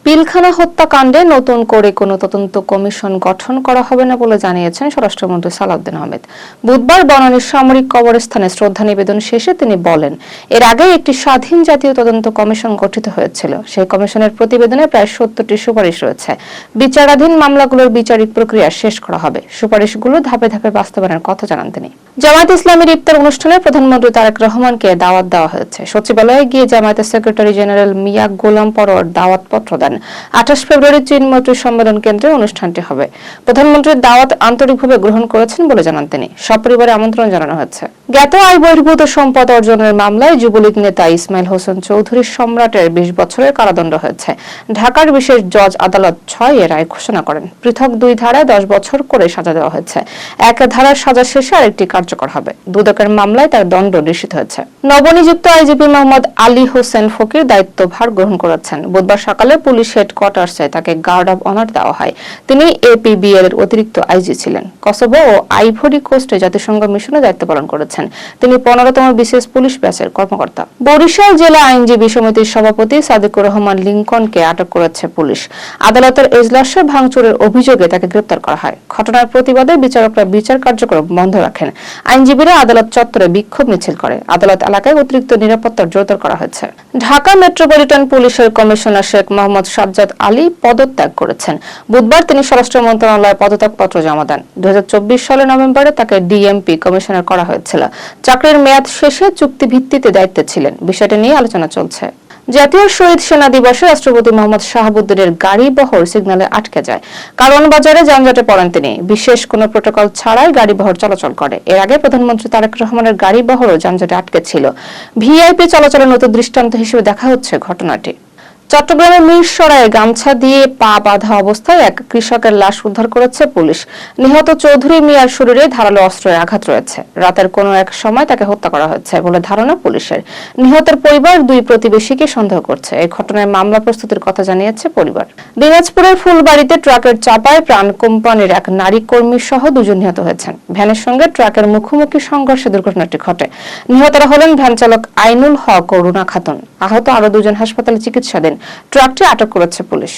পিলখানা হত্যাকাণ্ডে নতুন করে কোনো তদন্ত কমিশন গঠন করা হবে না বলে জানিয়েছেন স্বরাষ্ট্রমন্ত্রী সালাউদ্দিন আহমেদ। বুধবার বনানীর সামরিক কবরস্থানে শ্রদ্ধা নিবেদন শেষে তিনি বলেন, এর আগে একটি স্বাধীন জাতীয় তদন্ত কমিশন গঠিত হয়েছিল। সেই কমিশনের প্রতিবেদনে প্রায় ৭০টি সুপারিশ রয়েছে। বিচারাধীন মামলাগুলোর বিচারিক প্রক্রিয়া শেষ করা হবে। সুপারিশগুলো ধাপে ধাপে বাস্তবায়নের কথা জানান তিনি। জামায়াত ইসলামীর ইফতার অনুষ্ঠানে প্রধানমন্ত্রী তারেক রহমানকে দাওয়াত দেওয়া হয়েছে। সচিবালয়ে গিয়ে জামায়াতের সেক্রেটারি জেনারেল মিয়া গোলাম পরোয়ার দাওয়াতপত্র দেন। ২৮ ফেব্রুয়ারি চিনমৈত্রী সম্মেলন কেন্দ্রে অনুষ্ঠানটি হবে। প্রধানমন্ত্রীর দাওয়াত আন্তরিকভাবে গ্রহণ করেছেন বলে জানান তিনি। সপরিবারে আমন্ত্রণ জানানো হয়েছে। জ্ঞাত আয় বহির্ভূত সম্পদ অর্জনের মামলায় যুবলীগ নেতা ইসমাইল হোসেন চৌধুরী সম্রাটের ২০ বছরের কারাদণ্ড হয়েছে। ঢাকার বিশেষ জজ আদালত ৬ এর রায় ঘোষণা করেন। পৃথক ২ ধারায় ১০ বছর করে সাজা দেওয়া হয়েছে। এক ধারার সাজা শেষে আরেকটি কার্যকর হবে। দুদকের মামলায় তার দণ্ড নিশ্চিত হয়েছে। নবনিযুক্ত আইজিপি মোহাম্মদ আলী হোসেন ফকির দায়িত্বভার গ্রহণ করেছেন। বুধবার সকালে পুলিশ হেডকোয়ার্টার্সে তাকে গার্ড অব অনার দেওয়া হয়। তিনি এপিবিএল এর অতিরিক্ত আইজি ছিলেন। কসোভো ও আইভরি কোস্টে জাতিসংঘ মিশনে দায়িত্ব পালন করেছেন। তিনি ১৫তম বিশেষ পুলিশ ব্যাচের কর্মকর্তা। বরিশাল জেলা আইনজীবী সমিতির সভাপতি সাদিকুর রহমান লিংকনকে আটক করেছে পুলিশ। আদালতের এজলাসে ভাঙচুরের অভিযোগে তাকে গ্রেপ্তার করা হয়। ঘটনার প্রতিবাদে বিচারকরা বিচার কার্যক্রম বন্ধ রাখেন। আইনজীবীরা আদালত চত্বরে বিক্ষোভ মিছিল করে। আদালত এলাকায় অতিরিক্ত নিরাপত্তা জোরদার করা হয়েছে। ঢাকা মেট্রোপলিটন পুলিশের কমিশনার শেখ মোহাম্মদ সাজ্জাদ আলী পদত্যাগ করেছেন। বুধবার তিনি স্বরাষ্ট্র মন্ত্রণালয়ে পদত্যাগপত্র জমা দেন। ২০২৪ সালের নভেম্বরে তাকে ডিএমপি কমিশনার করা হয়েছিল। চাকরির মেয়াদ শেষে চুক্তিভিত্তিতে দায়িত্বে ছিলেন। বিষয়টি নিয়ে আলোচনা চলছে। জাতীয় শহীদ সেনা দিবসে রাষ্ট্রপতি মোহাম্মদ শাহাবুদ্দিনের গাড়ি বহর সিগন্যালে আটকে যায়। কারণ বাজারে যানজটে পড়েন তিনি। বিশেষ কোনো প্রোটোকল ছাড়াই গাড়ি বহর চলাচল করে। এর আগে প্রধানমন্ত্রী তারেক রহমানের গাড়ি বহরও যানজটে আটকে ছিল। ভিআইপি চলাচলের নতুন দৃষ্টান্ত হিসেবে দেখা হচ্ছে ঘটনাটি। চট্টগ্রামের মিরসরাইয়ে গামছা দিয়ে পা বাঁধা অবস্থায় এক কৃষকের লাশ উদ্ধার করেছে পুলিশ। নিহত চৌধুরী মিয়ার শরীরে ধারালো অস্ত্রের আঘাত রয়েছে। রাতের কোনো এক সময় তাকে হত্যা করা হয়েছে বলে ধারণা পুলিশের। নিহতের পরিবার ২ প্রতিবেশীকে সন্দেহ করছে। এই ঘটনায় মামলা প্রস্তুতির কথা জানিয়েছে পরিবার। দিনাজপুরের ফুলবাড়িতে ট্রাকের চাপায় প্রাণ কোম্পানির এক নারী কর্মী সহ ২ জন নিহত হয়েছেন। ভ্যানের সঙ্গে ট্রাকের মুখোমুখি সংঘর্ষে দুর্ঘটনাটি ঘটে। নিহতরা হলেন ভ্যান চালক আইনুল হক ও রুনা খাতুন। আহত আরো ২ জন হাসপাতালে চিকিৎসাধীন। ট্রাকটি আটক করেছে পুলিশ।